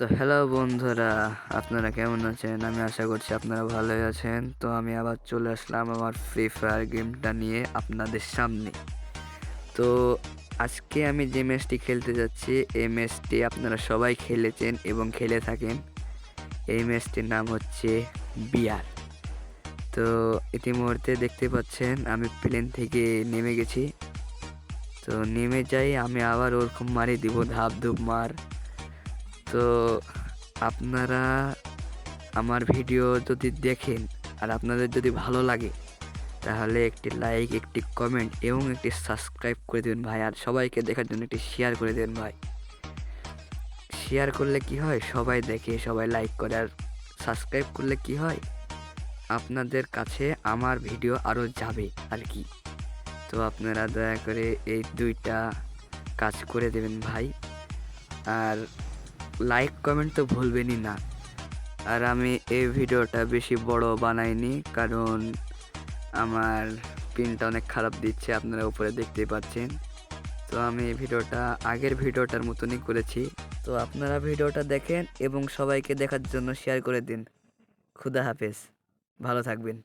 তো হ্যালো বন্ধুরা, আপনারা কেমন আছেন? আমি আশা করছি আপনারা ভালোই আছেন। তো আমি আবার চলে আসলাম আমার ফ্রি ফায়ার গেমটা নিয়ে আপনাদের সামনে। তো আজকে আমি যে ম্যাচটি খেলতে যাচ্ছি, এই ম্যাচটি আপনারা সবাই খেলেছেন এবং খেলে থাকেন। এই ম্যাচটির নাম হচ্ছে বিআর। তো ইতিমধ্যে দেখতে পাচ্ছেন আমি প্লেন থেকে নেমে গেছি। তো নেমে যাই, আমি আবার ওরকম মারি দিব, ধাপ ধুপ মার। তো আপনারা আমার ভিডিও যদি দেখেন আর আপনাদের যদি ভালো লাগে, তাহলে একটি লাইক, একটি কমেন্ট এবং একটি সাবস্ক্রাইব করে দেবেন ভাই। আর সবাইকে দেখার জন্য একটি শেয়ার করে দেবেন ভাই। শেয়ার করলে কি হয়, সবাই দেখে, সবাই লাইক করে। আর সাবস্ক্রাইব করলে কি হয়, আপনাদের কাছে আমার ভিডিও আরও যাবে আর কি। তো আপনারা দয়া করে এই দুইটা কাজ করে দেবেন ভাই। আর লাইক কমেন্ট তো ভুলবেনই না। আর আমি এই ভিডিওটা বেশি বড় বানাইনি, কারণ আমার পিনটা অনেক খারাপ দিচ্ছে, আপনারা উপরে দেখতেই পাচ্ছেন। তো আমি এই ভিডিওটা আগের ভিডিওটার মতনই করেছি। তো আপনারা ভিডিওটা দেখেন এবং সবাইকে দেখার জন্য শেয়ার করে দিন। খুদা হাফেজ, ভালো থাকবেন।